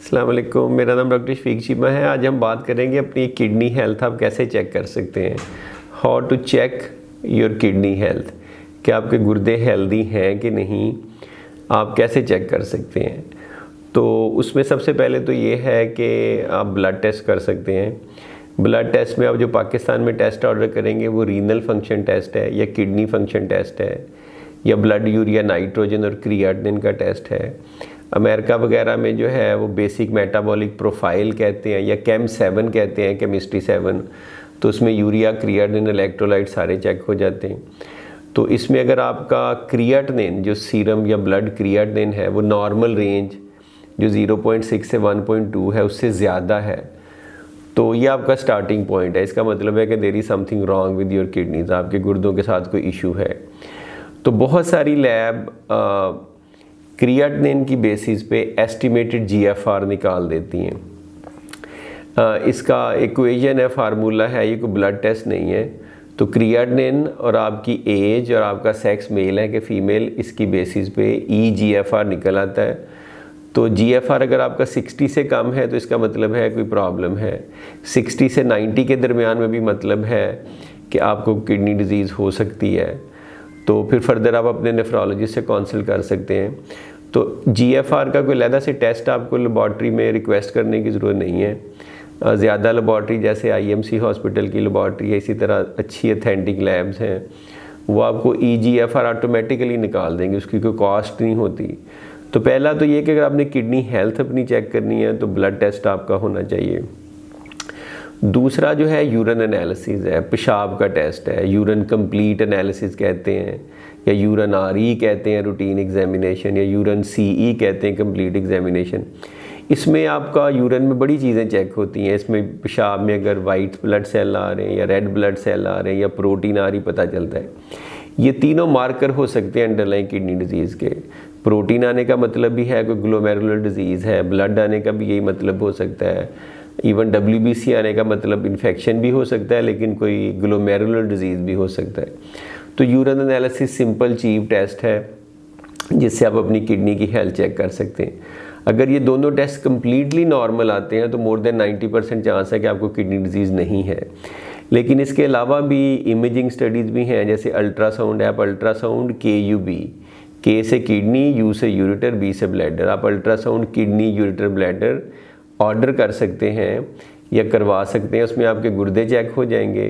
अस्सलाम वालेकुम, मेरा नाम डॉक्टर शफीक चीमा है। आज हम बात करेंगे अपनी किडनी हेल्थ आप कैसे चेक कर सकते हैं। How to check your kidney health, कि आपके गुर्दे हेल्दी हैं कि नहीं, आप कैसे चेक कर सकते हैं। तो उसमें सबसे पहले तो ये है कि आप ब्लड टेस्ट कर सकते हैं। ब्लड टेस्ट में आप जो पाकिस्तान में टेस्ट ऑर्डर करेंगे वो रीनल फंक्शन टेस्ट है या किडनी फंक्शन टेस्ट है या ब्लड यूरिया नाइट्रोजन और क्रिएटिनिन का टेस्ट है। अमेरिका वगैरह में जो है वो बेसिक मेटाबॉलिक प्रोफाइल कहते हैं या केम 7 कहते हैं, केमिस्ट्री 7। तो उसमें यूरिया क्रिएटिनिन इलेक्ट्रोलाइट सारे चेक हो जाते हैं। तो इसमें अगर आपका क्रिएटिनिन जो सीरम या ब्लड क्रिएटिनिन है वो नॉर्मल रेंज जो 0.6 से 1.2 है उससे ज़्यादा है तो ये आपका स्टार्टिंग पॉइंट है। इसका मतलब है कि there is something wrong with your kidneys, आपके गुर्दों के साथ कोई इशू है। तो बहुत सारी लैब क्रिएटिनिन की बेसिस पे एस्टिमेटेड जीएफआर निकाल देती हैं। इसका इक्वेशन है, फार्मूला है, ये कोई ब्लड टेस्ट नहीं है। तो क्रिएटिनिन और आपकी एज और आपका सेक्स मेल है कि फ़ीमेल, इसकी बेसिस पे ईजीएफआर निकल आता है। तो जीएफआर अगर आपका 60 से कम है तो इसका मतलब है कोई प्रॉब्लम है। 60 से 90 के दरमियान में भी मतलब है कि आपको किडनी डिजीज़ हो सकती है। तो फिर फर्दर आप अपने नेफ्रोलॉजिस्ट से काउंसिल कर सकते हैं। तो जीएफआर का कोई अलग से टेस्ट आपको लेबॉर्ट्री में रिक्वेस्ट करने की ज़रूरत नहीं है। ज़्यादा लेबॉर्ट्री जैसे आईएमसी हॉस्पिटल की लेबॉर्ट्री है, इसी तरह अच्छी अथेंटिक लैब्स हैं, वो आपको ईजीएफआर ऑटोमेटिकली निकाल देंगे, उसकी कोई कॉस्ट नहीं होती। तो पहला तो ये कि अगर आपने किडनी हेल्थ अपनी चेक करनी है तो ब्लड टेस्ट आपका होना चाहिए। दूसरा जो है यूरिन एनालिसिस है, पेशाब का टेस्ट है, यूरिन कंप्लीट एनालिसिस कहते हैं या यूरिन आरई कहते हैं रूटीन एग्जामिनेशन, या यूरिन सीई कहते हैं कंप्लीट एग्जामिनेशन। इसमें आपका यूरिन में बड़ी चीज़ें चेक होती हैं। इसमें पेशाब में अगर वाइट ब्लड सेल आ रहे हैं या रेड ब्लड सेल आ रहे हैं या प्रोटीन आ रही पता चलता है। ये तीनों मार्कर हो सकते हैं अंडरलाइन किडनी डिजीज़ के। प्रोटीन आने का मतलब भी है कोई ग्लोमेरुलर डिजीज़ है, ब्लड आने का भी यही मतलब हो सकता है, इवन WBC आने का मतलब इन्फेक्शन भी हो सकता है, लेकिन कोई ग्लोमेरुलर डिजीज़ भी हो सकता है। तो urine analysis simple cheap test है जिससे आप अपनी किडनी की हेल्थ चेक कर सकते हैं। अगर ये दोनों टेस्ट कम्प्लीटली नॉर्मल आते हैं तो मोर देन 90% चांस है कि आपको किडनी डिजीज़ नहीं है। लेकिन इसके अलावा भी इमेजिंग स्टडीज़ भी हैं, जैसे अल्ट्रासाउंड है। आप अल्ट्रासाउंड KUB, K से किडनी, U से यूरेटर, B से ब्लैडर, आप ultrasound kidney ureter bladder order कर सकते हैं या करवा सकते हैं। उसमें आपके गुर्दे चेक हो जाएंगे,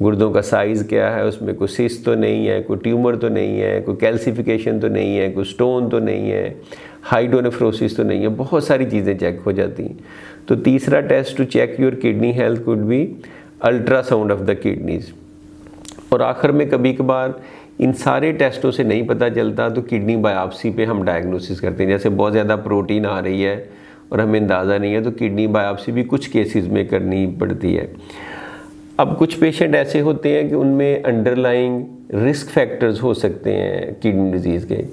गुर्दों का साइज़ क्या है, उसमें कोई सिस्ट तो नहीं है, कोई ट्यूमर तो नहीं है, कोई कैल्सिफिकेशन तो नहीं है, कोई स्टोन तो नहीं है, हाइड्रोनेफ्रोसिस तो नहीं है, बहुत सारी चीज़ें चेक हो जाती हैं। तो तीसरा test to check your kidney health could be ultrasound of the kidneys. और आखिर में कभी कभार इन सारे टेस्टों से नहीं पता चलता तो किडनी बायोप्सी पे हम डायग्नोसिस करते हैं। जैसे बहुत ज़्यादा प्रोटीन आ रही है और हमें अंदाज़ा नहीं है तो किडनी बायोप्सी भी कुछ केसेस में करनी पड़ती है। अब कुछ पेशेंट ऐसे होते हैं कि उनमें अंडरलाइंग रिस्क फैक्टर्स हो सकते हैं किडनी डिजीज़ के,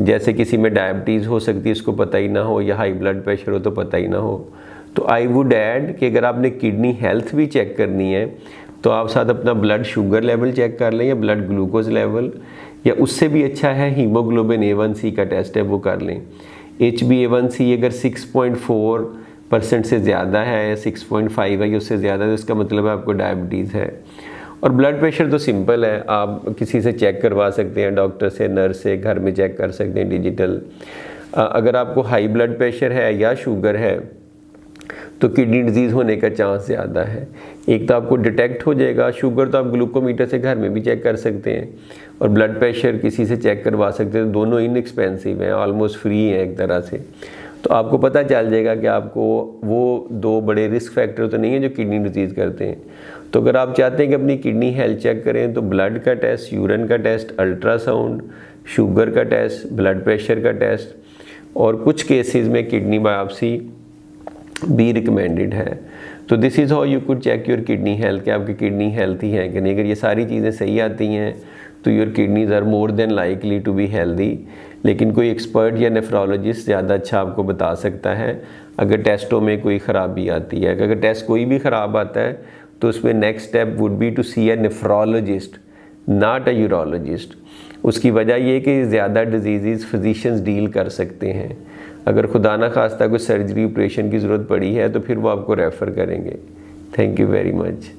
जैसे किसी में डायबिटीज़ हो सकती है, उसको पता ही ना हो, या हाई ब्लड प्रेशर हो तो पता ही ना हो। तो आई वुड ऐड कि अगर आपने किडनी हेल्थ भी चेक करनी है तो आप साथ अपना ब्लड शुगर लेवल चेक कर लें या ब्लड ग्लूकोज लेवल, या उससे भी अच्छा है हीमोग्लोबिन A1C का टेस्ट है वो कर लें। HbA1c अगर 6.4% से ज़्यादा है, 6.5 है या उससे ज़्यादा है तो इसका मतलब है आपको डायबिटीज़ है। और ब्लड प्रेशर तो सिंपल है, आप किसी से चेक करवा सकते हैं, डॉक्टर से, नर्स से, घर में चेक कर सकते हैं डिजिटल। अगर आपको हाई ब्लड प्रेशर है या शुगर है तो किडनी डिजीज़ होने का चांस ज़्यादा है। एक तो आपको डिटेक्ट हो जाएगा, शुगर तो आप ग्लूकोमीटर से घर में भी चेक कर सकते हैं और ब्लड प्रेशर किसी से चेक करवा सकते हैं। दोनों इनएक्सपेंसिव हैं, ऑलमोस्ट फ्री हैं एक तरह से। तो आपको पता चल जाएगा कि आपको वो दो बड़े रिस्क फैक्टर तो नहीं है जो किडनी डिजीज़ करते हैं। तो अगर आप चाहते हैं कि अपनी किडनी हेल्थ चेक करें तो ब्लड का टेस्ट, यूरिन का टेस्ट, अल्ट्रासाउंड, शुगर का टेस्ट, ब्लड प्रेशर का टेस्ट और कुछ केसेस में किडनी बायोप्सी भी रिकमेंडेड है। तो this is how you could check your kidney health, कि आपकी किडनी हेल्थी है कि नहीं। अगर ये सारी चीज़ें सही आती हैं तो your kidneys are more than likely to be healthy. लेकिन कोई एक्सपर्ट या नेफ्रोलॉजिस्ट ज़्यादा अच्छा आपको बता सकता है अगर टेस्टों में कोई ख़राबी आती है। अगर टेस्ट कोई भी ख़राब आता है तो उसमें next step would be to see a nephrologist, not a urologist. उसकी वजह ये कि ज़्यादा डिजीज़ फिजिशियंस डील कर सकते हैं। अगर खुदा ना खास्ता कोई सर्जरी ऑपरेशन की ज़रूरत पड़ी है तो फिर वो आपको रेफ़र करेंगे। Thank you very much.